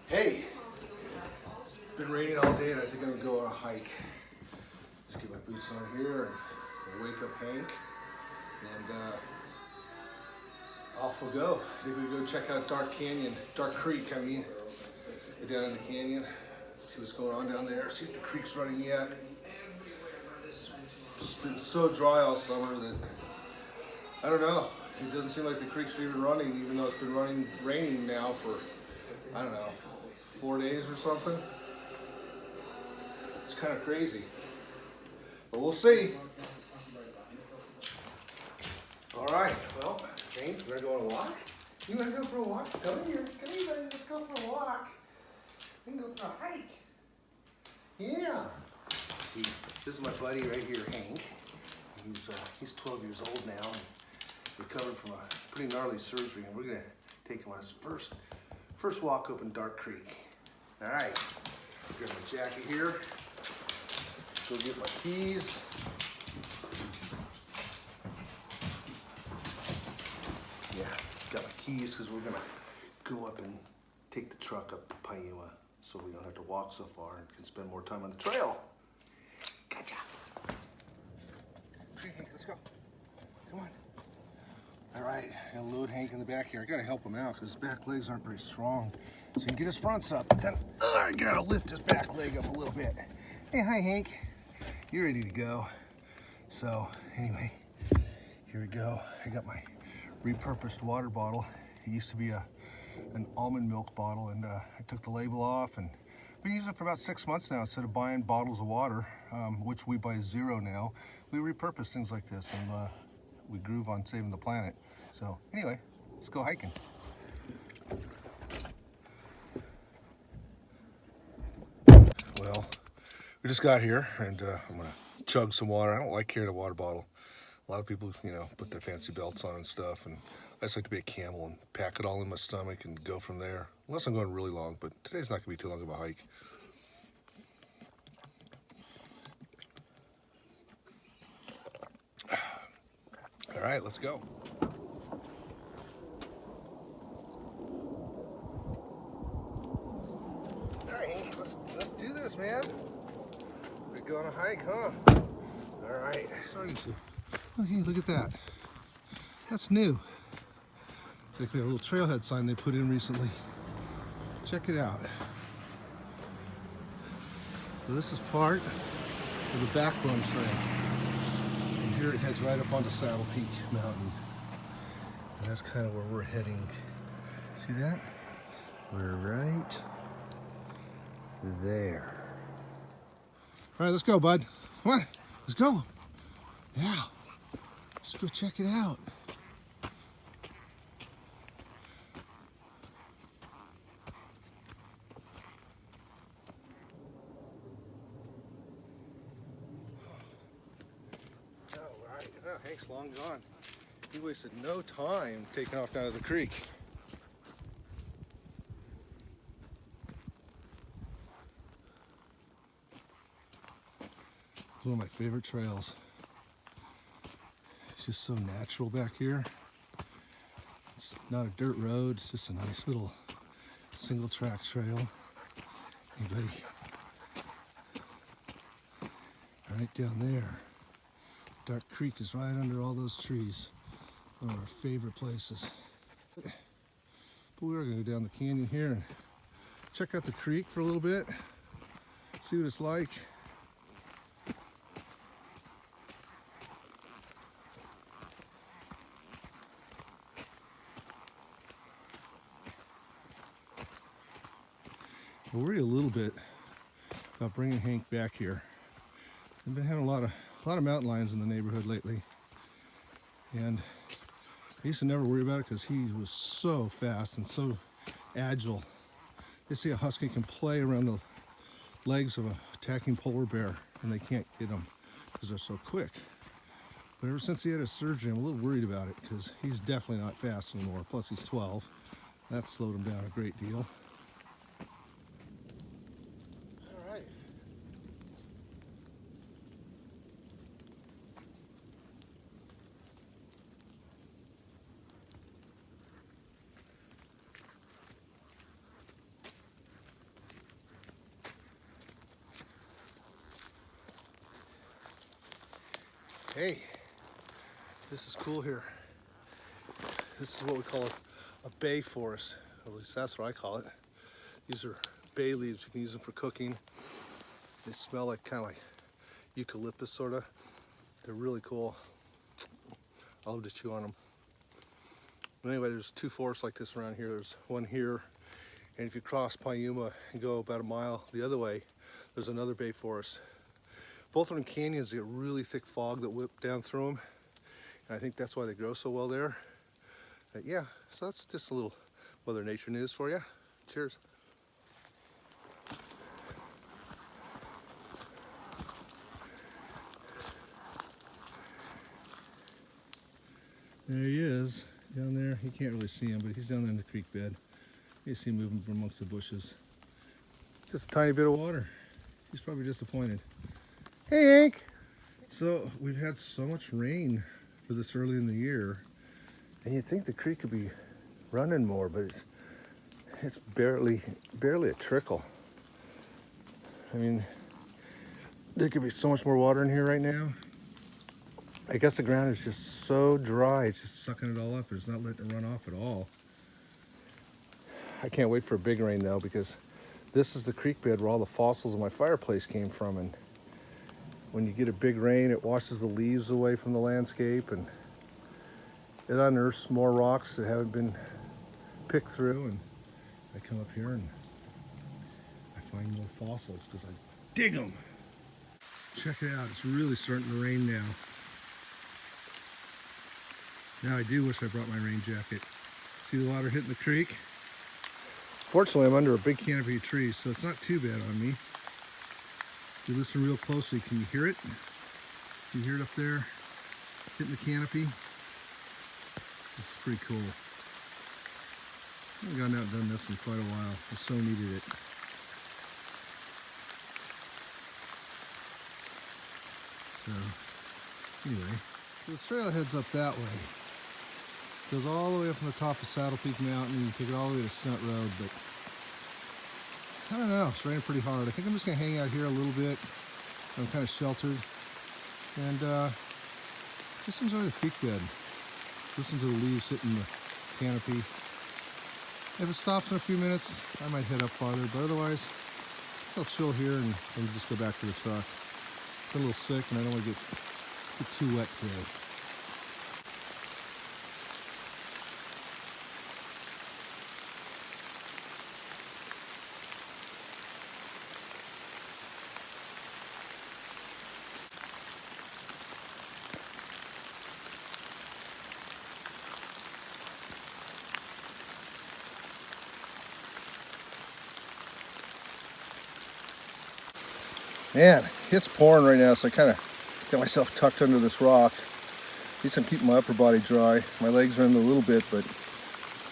Hey, it's been raining all day and I think I'm gonna go on a hike. Just get my boots on here and wake up Hank and off we'll go. I think we'll go check out Dark Creek, I mean. Go down in the canyon, see what's going on down there, see if the creek's running yet. It's been so dry all summer that, I don't know, it doesn't seem like the creek's even running, even though it's been raining now for, I don't know, 4 days or something. It's kind of crazy, but we'll see. All right, well, Hank, you wanna go on a walk? You wanna go for a walk? Come here, buddy, let's go for a walk. We can go for a hike. Yeah. See, this is my buddy right here, Hank. He's 12 years old now, and recovered from a pretty gnarly surgery, and we're gonna take him on his first walk up in Dark Creek. All right, grab my jacket here. Go get my keys. Yeah, got my keys because we're gonna go up and take the truck up to Piuma so we don't have to walk so far and can spend more time on the trail. Gotcha. Okay, Hank, let's go. Come on. All right, I'll load Hank in the back here. I gotta help him out because his back legs aren't very strong. So he can get his fronts up, but then I gotta lift his back leg up a little bit. Hey, hi Hank. You're ready to go. So anyway, here we go. I got my repurposed water bottle. It used to be an almond milk bottle, and I took the label off and been using it for about 6 months now. Instead of buying bottles of water, which we buy zero now, we repurpose things like this, and we groove on saving the planet. So anyway, let's go hiking. Well, we just got here, and I'm gonna chug some water. I don't like carrying a water bottle. A lot of people, you know, put their fancy belts on and stuff, and I just like to be a camel and pack it all in my stomach and go from there. Unless I'm going really long, but today's not gonna be too long of a hike. All right, let's go. All right, Hank, let's do this, man. We go on a hike, huh? All right, starting to. Oh, hey, look at that. That's new. It's like a little trailhead sign they put in recently. Check it out. So this is part of the Backbone Trail. And here it heads right up onto Saddle Peak Mountain. And that's kind of where we're heading. See that? We're right there. All right, let's go, bud. Come on, let's go. Yeah, let's go check it out. Oh, Hank's long gone. He wasted no time taking off down to the creek. It's one of my favorite trails. It's just so natural back here. It's not a dirt road, it's just a nice little single track trail. Hey buddy. Right down there. Dark Creek is right under all those trees. One of our favorite places. But we are going to go down the canyon here and check out the creek for a little bit. See what it's like. We'll worry a little bit about bringing Hank back here. We've been having a lot of mountain lions in the neighborhood lately, and I used to never worry about it because he was so fast and so agile. They say a husky can play around the legs of an attacking polar bear and they can't get him because they're so quick. But ever since he had his surgery, I'm a little worried about it because he's definitely not fast anymore. Plus he's 12. That slowed him down a great deal. Hey, this is cool here. This is what we call a bay forest. At least that's what I call it. These are bay leaves. You can use them for cooking. They smell like kind of like eucalyptus, sort of. They're really cool. I love to chew on them. But anyway, there's two forests like this around here. There's one here, and if you cross Payuma and go about a mile the other way, there's another bay forest. Both are in canyons. They get really thick fog that whip down through them, and I think that's why they grow so well there. But yeah, so that's just a little Mother Nature news for you. Cheers. There he is, down there. You can't really see him, but he's down there in the creek bed. You see him moving from amongst the bushes. Just a tiny bit of water. He's probably disappointed. Hey, Hank! So, we've had so much rain for this early in the year, and you'd think the creek could be running more, but it's barely a trickle. I mean, there could be so much more water in here right now. I guess the ground is just so dry, it's just sucking it all up. It's not letting it run off at all. I can't wait for a big rain though, because this is the creek bed where all the fossils of my fireplace came from, and when you get a big rain, it washes the leaves away from the landscape, and it unearths more rocks that haven't been picked through, and I come up here and I find more fossils because I dig them. Check it out, it's really starting to rain now. Now I do wish I brought my rain jacket. See the water hitting the creek? Fortunately, I'm under a big canopy of trees, so it's not too bad on me. If you listen real closely, can you hear it? Can you hear it up there? Hitting the canopy? This is pretty cool. I haven't gone out and done this in quite a while. I so needed it. So, anyway, so the trail heads up that way. Goes all the way up from the top of Saddle Peak Mountain, and you can take it all the way to Snutt Road, but I don't know, it's raining pretty hard. I think I'm just gonna hang out here a little bit. I'm kind of sheltered, and just enjoy the creek bed. Listen to the leaves hitting the canopy. If it stops in a few minutes, I might head up farther, but otherwise, I'll chill here and just go back to the truck. I'm a little sick, and I don't want to get too wet today. Man, it's pouring right now, so I kind of got myself tucked under this rock. At least I'm keeping my upper body dry. My legs are in a little bit, but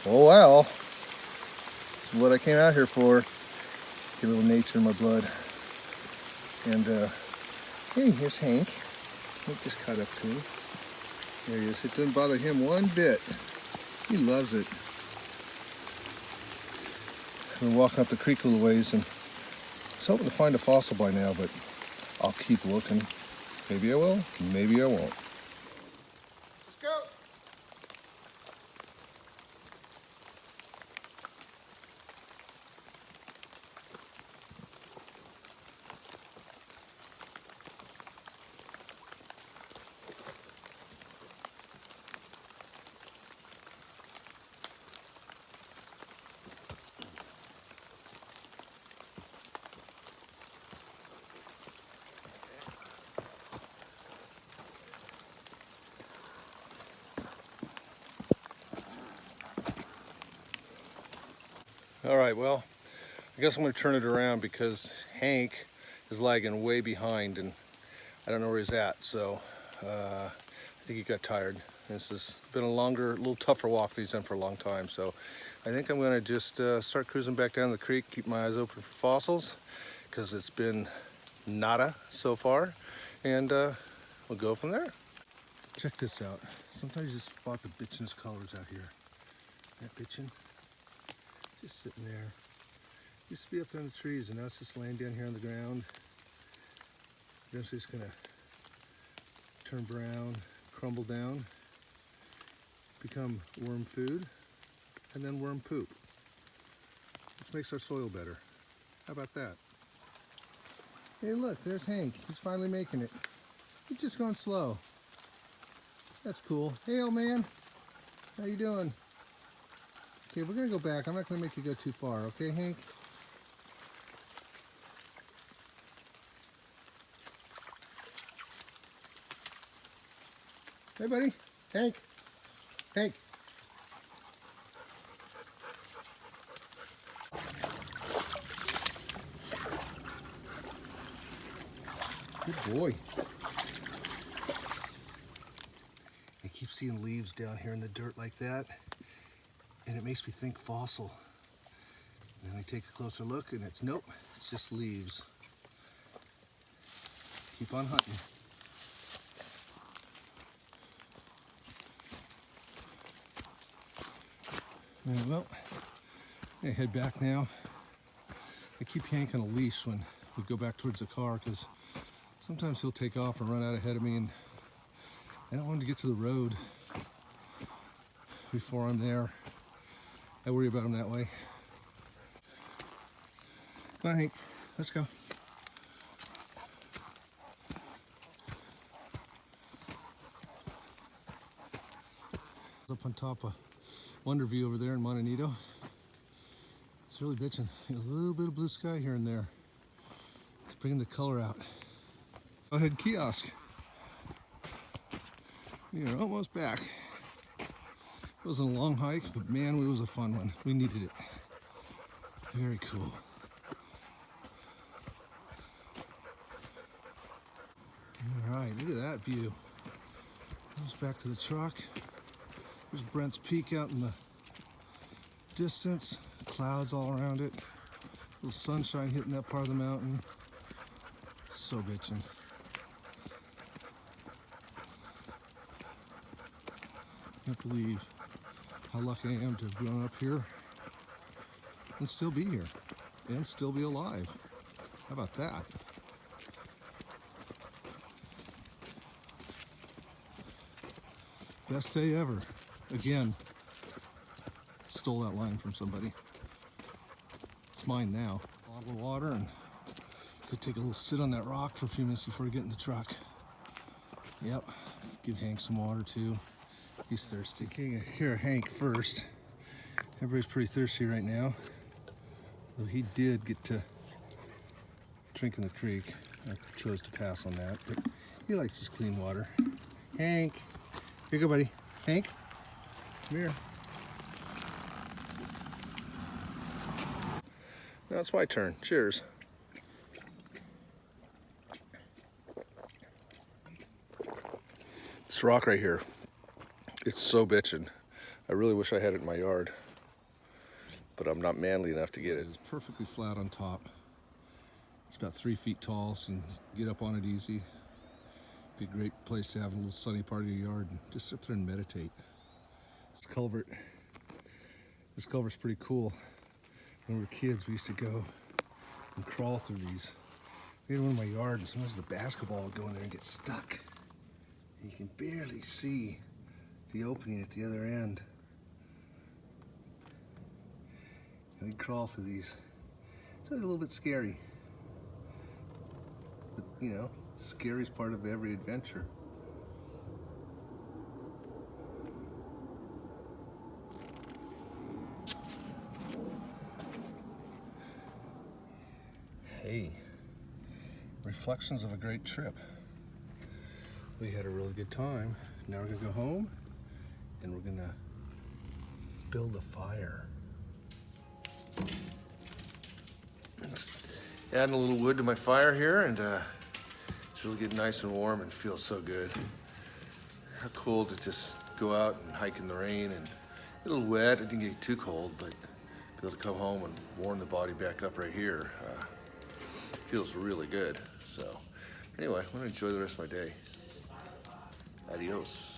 oh well. This is what I came out here for. Get a little nature in my blood. And hey, here's Hank. Hank just caught up to me. There he is. It doesn't bother him one bit. He loves it. I've been walking up the creek a little ways, and I was hoping to find a fossil by now, but I'll keep looking. Maybe I will, maybe I won't. Let's go! All right, well, I guess I'm going to turn it around because Hank is lagging way behind and I don't know where he's at, so I think he got tired. This has been a longer, little tougher walk that he's done for a long time, so I think I'm going to just start cruising back down the creek, keep my eyes open for fossils because it's been nada so far, and we'll go from there. Check this out. Sometimes you just spot the bitchinest colors out here. That bitchin'? Just sitting there. Used to be up there in the trees, and now it's just laying down here on the ground. Eventually it's gonna turn brown, crumble down, become worm food, and then worm poop, which makes our soil better. How about that? Hey look, there's Hank. He's finally making it. He's just going slow. That's cool. Hey old man, how you doing? Okay, we're gonna go back. I'm not gonna make you go too far, okay Hank? Hey buddy, Hank, Hank. Good boy. I keep seeing leaves down here in the dirt like that, and it makes me think fossil. And then I take a closer look and it's nope, it's just leaves. Keep on hunting. Well, I head back now. I keep Hank on a leash when we go back towards the car because sometimes he'll take off and run out ahead of me, and I don't want him to get to the road before I'm there. I worry about him that way. Come on, Hank, let's go. Up on top of Wonder View over there in Montanito. It's really bitching. A little bit of blue sky here and there. It's bringing the color out. Go ahead, kiosk. You're almost back. It wasn't a long hike, but man, it was a fun one. We needed it. Very cool. All right, look at that view. Goes back to the truck. There's Brent's Peak out in the distance. Clouds all around it. A little sunshine hitting that part of the mountain. So bitchin'. Can't believe how lucky I am to have grown up here and still be here and still be alive. How about that? Best day ever. Again, stole that line from somebody. It's mine now. Bottle of water, and could take a little sit on that rock for a few minutes before we get in the truck. Yep, give Hank some water too. He's thirsty. Taking care of Hank first. Everybody's pretty thirsty right now. Though he did get to drink in the creek. I chose to pass on that, but he likes his clean water. Hank, here you go, buddy. Hank, come here. Now it's my turn. Cheers. This rock right here, it's so bitchin'. I really wish I had it in my yard, but I'm not manly enough to get it. It's perfectly flat on top. It's about 3 feet tall, so you can get up on it easy. Be a great place to have a little sunny part of your yard and just sit there and meditate. This culvert's pretty cool. When we were kids, we used to go and crawl through these. We had one in my yard, and sometimes the basketball would go in there and get stuck. And you can barely see the opening at the other end. And we'd crawl through these. It's always a little bit scary. But, you know, scariest part of every adventure. Hey, reflections of a great trip. We had a really good time. Now we're gonna go home and we're gonna build a fire. Just adding a little wood to my fire here, and it's really getting nice and warm and feels so good. How cool to just go out and hike in the rain and get a little wet. It didn't get too cold, but be able to come home and warm the body back up right here. Feels really good. So anyway, I'm gonna enjoy the rest of my day. Adios.